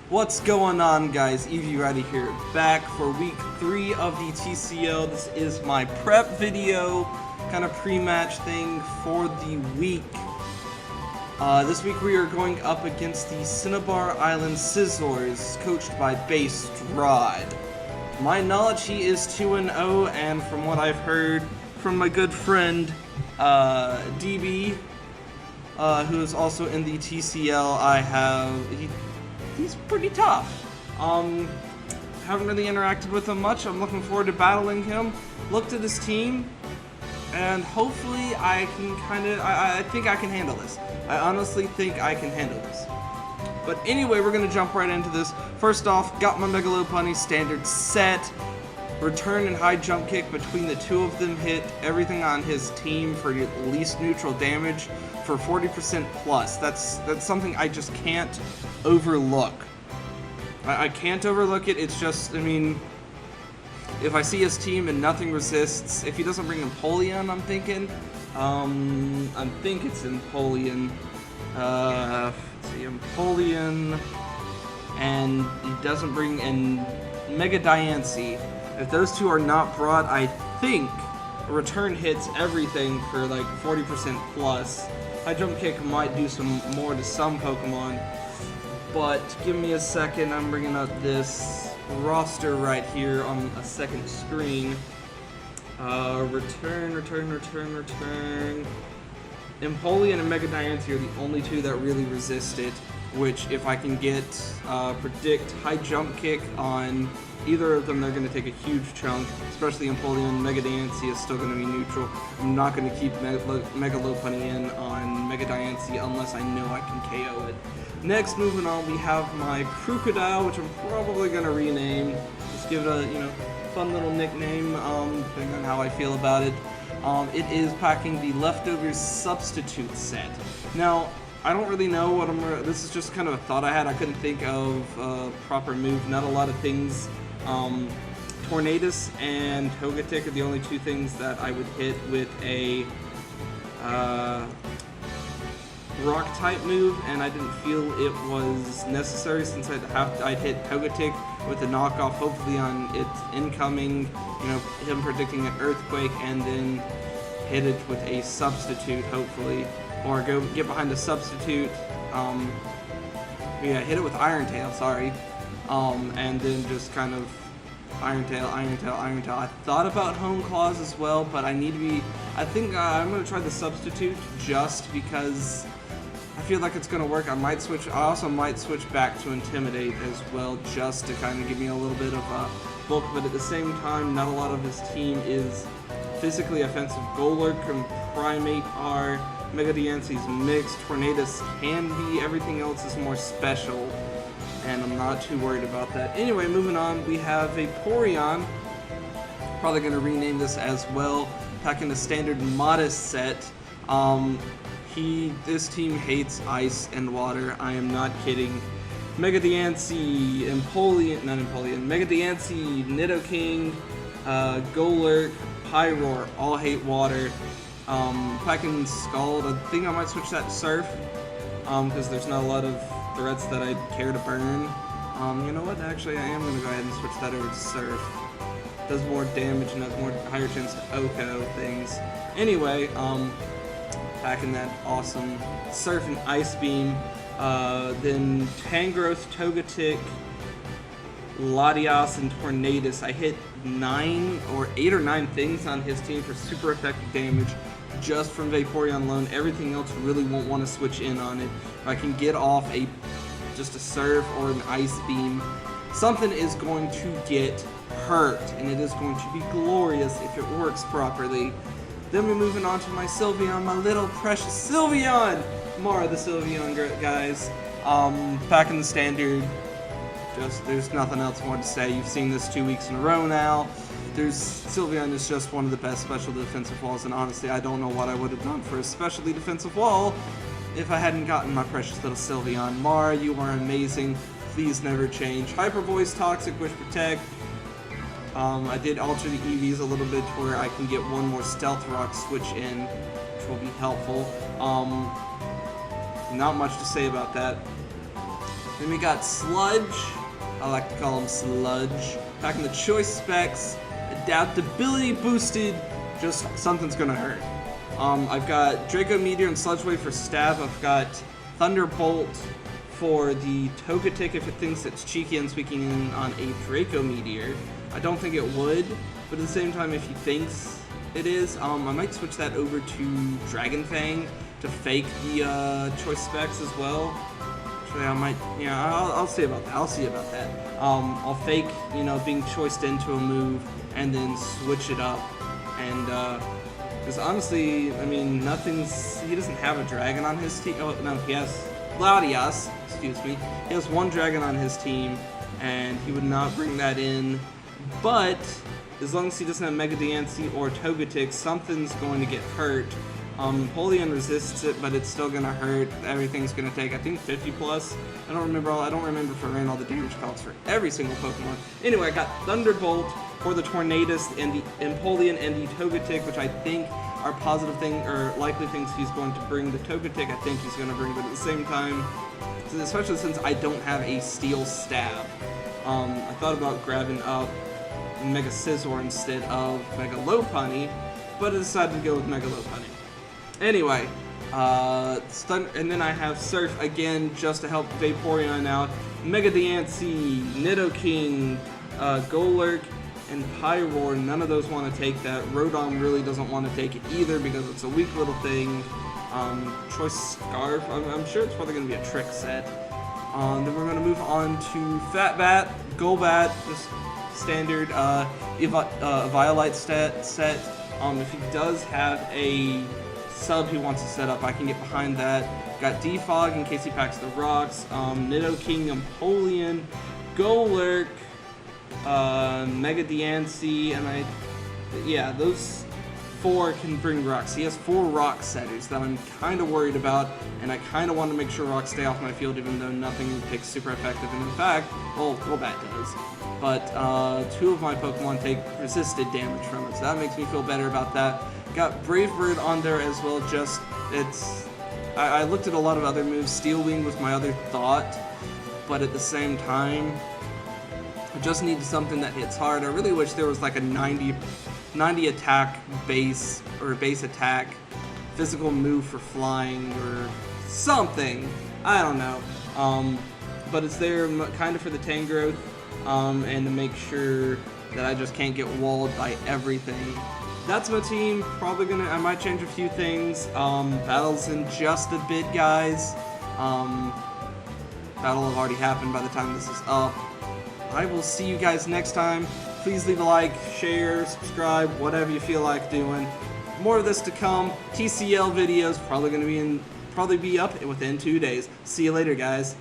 What's going on, guys? Eevee here, back for week 3 of the TCL. This is my prep video, kind of pre-match thing for the week. This week we are going up against the Cinnabar Island Scizors, coached by Based Rod. To my knowledge, he is 2-0, and from what I've heard from my good friend DB, who is also in the TCL, he's pretty tough. Haven't really interacted with him much. I'm looking forward to battling him. Looked at his team, and hopefully I think I can handle this. I honestly think I can handle this. But anyway, we're gonna jump right into this. First off, got my Megalopunny standard set. Return and high jump kick between the two of them hit everything on his team for at least neutral damage for 40% plus. That's something I just can't overlook. I can't overlook it. It's just, I mean, if I see his team and nothing resists, if he doesn't bring Empoleon, I'm thinking, I think it's Empoleon. Let's see, Empoleon, and he doesn't bring in Mega Diancie. If those two are not brought, I think return hits everything for like 40% plus. High jump kick might do some more to some Pokemon, but give me a second. I'm bringing up this roster right here on a second screen. Return. Empoleon and Mega Diancie are the only two that really resist it, which if I can get predict high jump kick on either of them, they're going to take a huge chunk, especially Empoleon. Mega Diancie is still going to be neutral. I'm not going to keep Megalopunny in on Mega Diancie unless I know I can KO it. Next, moving on, we have my Crocodile, which I'm probably going to rename. Just give it a, fun little nickname, depending on how I feel about it. It is packing the Leftovers Substitute set. Now, I don't really know what this is just kind of a thought I had. I couldn't think of a proper move. Not a lot of things. Tornadus and Togetic are the only two things that I would hit with a rock type move, and I didn't feel it was necessary since I'd hit Togetic with a knockoff, hopefully on its incoming, him predicting an Earthquake, and then hit it with a substitute, hopefully, or go get behind a substitute. Hit it with Iron Tail, sorry, and then just kind of Iron Tail. I thought about Home Claws as well, but I think I'm going to try the substitute just because I feel like it's going to work. I also might switch back to Intimidate as well, just to kind of give me a little bit of bulk, but at the same time, not a lot of his team is physically offensive. Golurk and Primate are, Mega Diancie's mixed, Tornadus can be, everything else is more special, and I'm not too worried about that. Anyway, moving on, we have a Vaporeon, probably going to rename this as well, packing the standard Modest set. This team hates ice and water, I am not kidding. Mega Diancie, Mega Diancie, Nidoking, Golurk, Pyroar, all hate water. Packing Scald, I think I might switch that to Surf, because there's not a lot of threats that I'd care to burn. You know what, actually I am going to go ahead and switch that over to Surf. Does more damage and has higher chance to OHKO things. Anyway, packing that awesome Surf and Ice Beam. Then Tangrowth, Togetic, Latias, and Tornadus. I hit 8 or 9 things on his team for super effective damage just from Vaporeon alone. Everything else really won't want to switch in on it. If I can get off just a Surf or an Ice Beam, something is going to get hurt, and it is going to be glorious if it works properly. Then we're moving on to my Sylveon, my little precious Sylveon! More of the Sylveon, guys. Packing the standard. There's nothing else more to say. You've seen this 2 weeks in a row now. Sylveon is just one of the best special defensive walls, and honestly, I don't know what I would have done for a specialty defensive wall if I hadn't gotten my precious little Sylveon. Mara, you are amazing. Please never change. Hyper Voice, Toxic, Wish Protect. I did alter the EVs a little bit to where I can get one more Stealth Rock switch in, which will be helpful. Not much to say about that. Then we got Sludge. I like to call him Sludge. Back in the choice specs. Adaptability boosted. Just something's gonna hurt. I've got Draco Meteor and Sludge Wave for stab. I've got Thunderbolt for the Togetic if it thinks it's cheeky and speaking in on a Draco Meteor. I don't think it would, but at the same time, if he thinks it is, I might switch that over to Dragon Fang to fake the choice specs as well. Actually, I might, yeah, I'll see about that. I'll fake, being choiced into a move and then switch it up. And, because honestly, I mean, he doesn't have a dragon on his team. Oh, no, he has Latias, excuse me. He has one dragon on his team, and he would not bring that in. But, as long as he doesn't have Mega Diancie or Togetic, something's going to get hurt. Empoleon resists it, but it's still gonna hurt. Everything's gonna take, I think, 50 plus. I don't remember if I ran all the damage counts for every single Pokemon. Anyway, I got Thunderbolt for the Tornadus and the Empoleon and the Togetic, which I think are positive thing or likely things he's going to bring. The Togetic, I think he's gonna bring, but at the same time, especially since I don't have a Steel Stab, I thought about grabbing up Mega Scizor instead of Mega Lopunny, but I decided to go with Mega Lopunny. Anyway, and then I have Surf again just to help Vaporeon out. Mega Diancie, Nidoking, Golurk, and Pyroar. None of those want to take that. Rodon really doesn't want to take it either because it's a weak little thing. Choice Scarf, I'm sure it's probably going to be a trick set. Then we're going to move on to Fat Bat, Golbat, just standard Violite set. If he does have a sub he wants to set up, I can get behind that. Got Defog in case he packs the rocks. Nidoking, Empoleon, Golurk, Mega Diancie, and those 4 can bring rocks. He has 4 rock setters that I'm kind of worried about, and I kind of want to make sure rocks stay off my field even though nothing picks super effective, and in fact, well, Golbat does. But 2 of my Pokemon take resisted damage from it, so that makes me feel better about that. Got Brave Bird on there as well, I looked at a lot of other moves. Steel Wing was my other thought, but at the same time, I just need something that hits hard. I really wish there was like a 90 attack base, or base attack physical move for flying or something. I don't know. But it's there kind of for the Tangrowth, and to make sure that I just can't get walled by everything. That's my team. I might change a few things. Battle's in just a bit, guys. Battle will have already happened by the time this is up. I will see you guys next time. Please leave a like, share, subscribe, whatever you feel like doing. More of this to come. TCL videos probably be up within 2 days. See you later, guys.